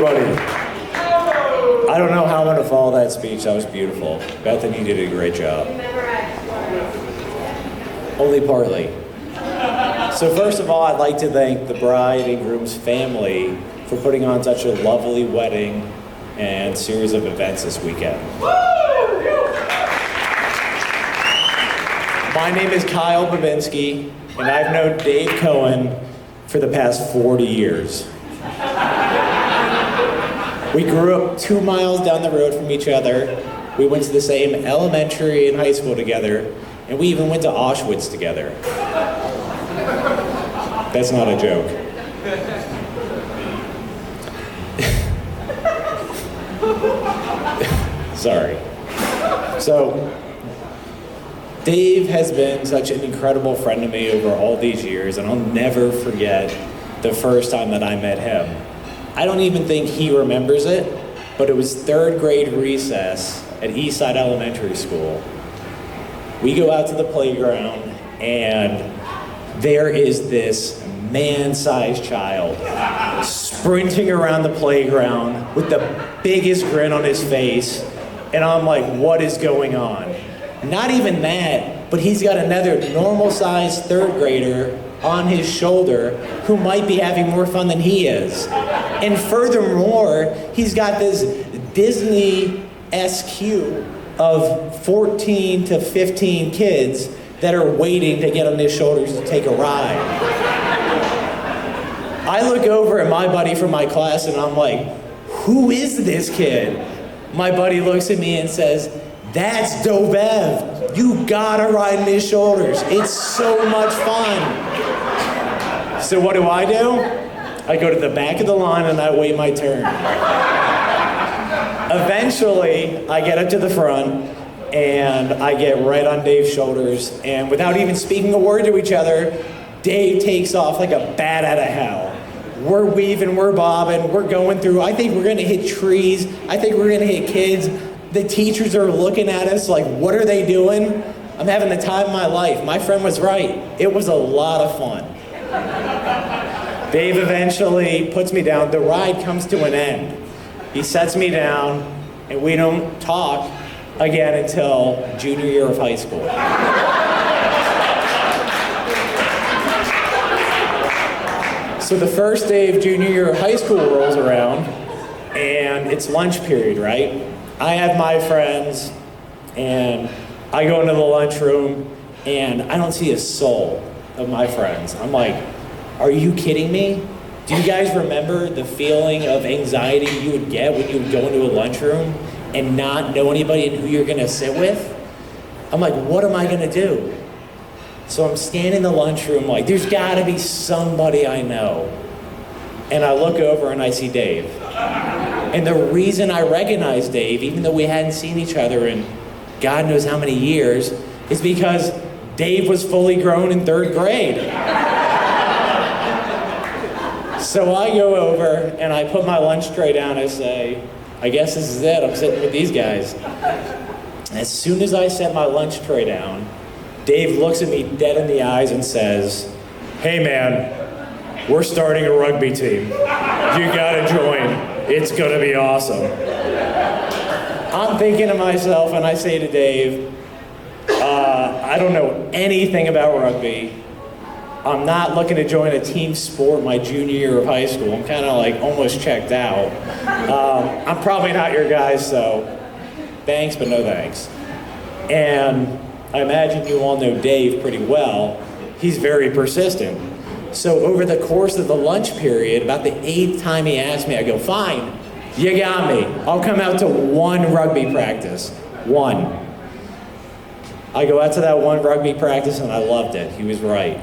everybody. I don't know how I'm going to follow that speech. That was beautiful. Bethany did a great job. Only partly. So first of all, I'd like to thank the bride and groom's family for putting on such a lovely wedding and series of events this weekend. My name is Kyle Bobinski, and I've known Dave Cohen for the past 40 years. We grew up 2 miles down the road from each other. We went to the same elementary and high school together, and we even went to Auschwitz together. That's not a joke. Sorry. So, Dave has been such an incredible friend to me over all these years, and I'll never forget the first time that I met him. I don't even think he remembers it, but it was 3rd grade recess at Eastside Elementary School. We go out to the playground, and there is this man-sized child sprinting around the playground with the biggest grin on his face, and I'm like, what is going on? Not even that, but he's got another normal-sized 3rd grader on his shoulder who might be having more fun than he is. And furthermore, he's got this Disney-esque queue of 14 to 15 kids that are waiting to get on his shoulders to take a ride. I look over at my buddy from my class and I'm like, who is this kid? My buddy looks at me and says, that's Dobev. You gotta ride on his shoulders. It's so much fun. So what do? I go to the back of the line and I wait my turn. Eventually, I get up to the front and I get right on Dave's shoulders, and without even speaking a word to each other, Dave takes off like a bat out of hell. We're weaving, we're bobbing, we're going through. I think we're gonna hit trees. I think we're gonna hit kids. The teachers are looking at us like, what are they doing? I'm having the time of my life. My friend was right. It was a lot of fun. Dave eventually puts me down. The ride comes to an end. He sets me down, and we don't talk again until junior year of high school. So the first day of junior year of high school rolls around, and it's lunch period, right? I have my friends, and I go into the lunchroom, and I don't see a soul of my friends. I'm like, are you kidding me? Do you guys remember the feeling of anxiety you would get when you would go into a lunchroom and not know anybody and who you're gonna sit with? I'm like, what am I gonna do? So I'm standing in the lunchroom like, there's gotta be somebody I know. And I look over and I see Dave. And the reason I recognize Dave, even though we hadn't seen each other in God knows how many years, is because Dave was fully grown in 3rd grade. So I go over and I put my lunch tray down. I say, I guess this is it. I'm sitting with these guys. As soon as I set my lunch tray down, Dave looks at me dead in the eyes and says, hey man, we're starting a rugby team. You gotta join. It's gonna be awesome. I'm thinking to myself and I say to Dave, I don't know anything about rugby. I'm not looking to join a team sport my junior year of high school. I'm kind of like almost checked out. I'm probably not your guy, so thanks, but no thanks. And I imagine you all know Dave pretty well. He's very persistent. So over the course of the lunch period, about the 8th time he asked me, I go, fine, you got me. I'll come out to 1 rugby practice. 1. I go out to that 1 rugby practice and I loved it. He was right.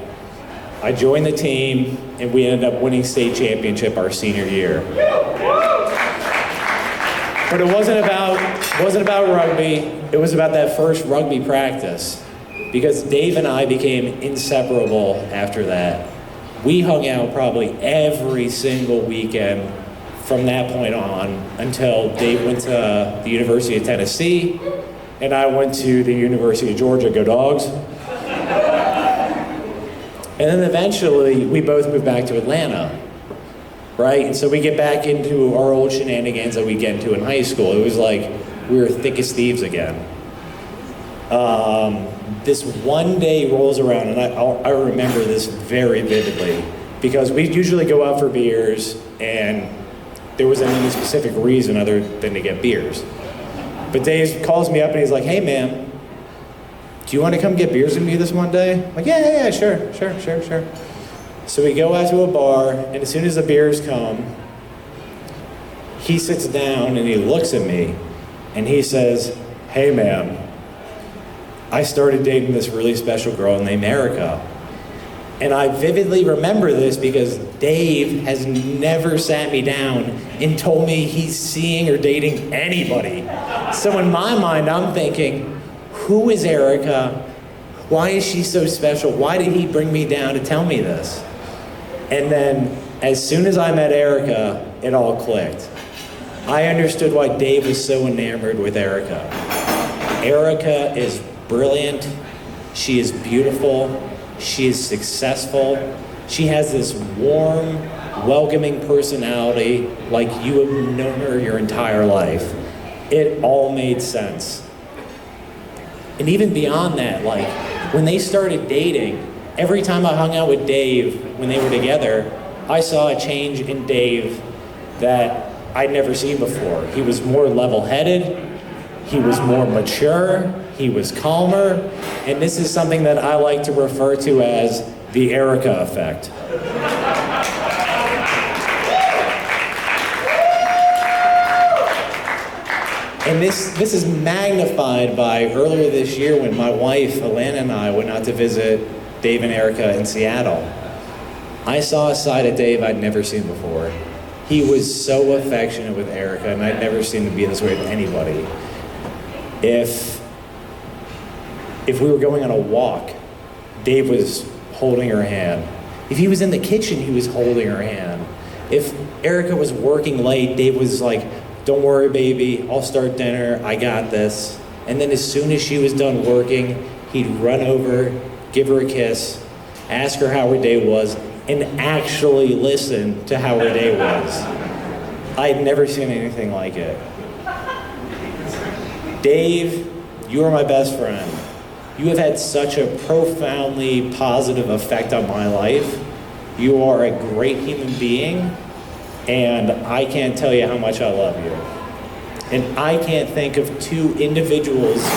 I joined the team, and we ended up winning state championship our senior year. But it wasn't about rugby. It was about that first rugby practice, because Dave and I became inseparable after that. We hung out probably every single weekend from that point on until Dave went to the University of Tennessee, and I went to the University of Georgia. Go Dogs. And then eventually, we both moved back to Atlanta. right? And so we get back into our old shenanigans that we get into in high school. It was like we were thick as thieves again. This one day rolls around, and I remember this very vividly, because we usually go out for beers, and there wasn't any specific reason other than to get beers. But Dave calls me up and he's like, "Hey man, do you want to come get beers with me this one day?" I'm like, yeah, sure. So we go out to a bar, and as soon as the beers come, he sits down and he looks at me and he says, "Hey man, I started dating this really special girl named Erica." And I vividly remember this because Dave has never sat me down and told me he's seeing or dating anybody. So in my mind, I'm thinking, who is Erica? Why is she so special? Why did he bring me down to tell me this? And then as soon as I met Erica, it all clicked. I understood why Dave was so enamored with Erica. Erica is brilliant. She is beautiful. She is successful. She has this warm, welcoming personality like you have known her your entire life. It all made sense. And even beyond that, like when they started dating, every time I hung out with Dave when they were together, I saw a change in Dave that I'd never seen before. He was more level-headed, he was more mature, he was calmer, and this is something that I like to refer to as the Erica effect. And this is magnified by earlier this year when my wife, Alana, and I went out to visit Dave and Erica in Seattle. I saw a side of Dave I'd never seen before. He was so affectionate with Erica, and I'd never seen him be this way with anybody. If we were going on a walk, Dave was holding her hand. If he was in the kitchen, he was holding her hand. If Erica was working late, Dave was like, "Don't worry, baby, I'll start dinner, I got this." And then as soon as she was done working, he'd run over, give her a kiss, ask her how her day was, and actually listen to how her day was. I'd never seen anything like it. Dave, you are my best friend. You have had such a profoundly positive effect on my life. You are a great human being, and I can't tell you how much I love you. And I can't think of two individuals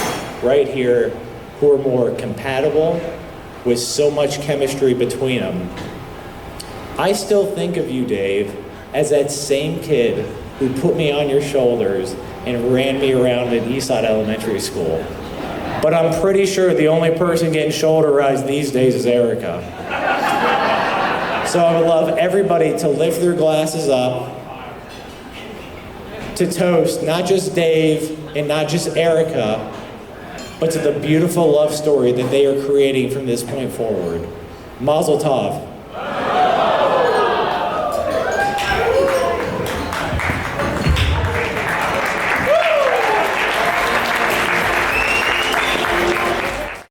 right here who are more compatible with so much chemistry between them. I still think of you, Dave, as that same kid who put me on your shoulders and ran me around at Eastside Elementary School. But I'm pretty sure the only person getting shoulderized these days is Erica. So I would love everybody to lift their glasses up, to toast not just Dave and not just Erica, but to the beautiful love story that they are creating from this point forward. Mazel tov.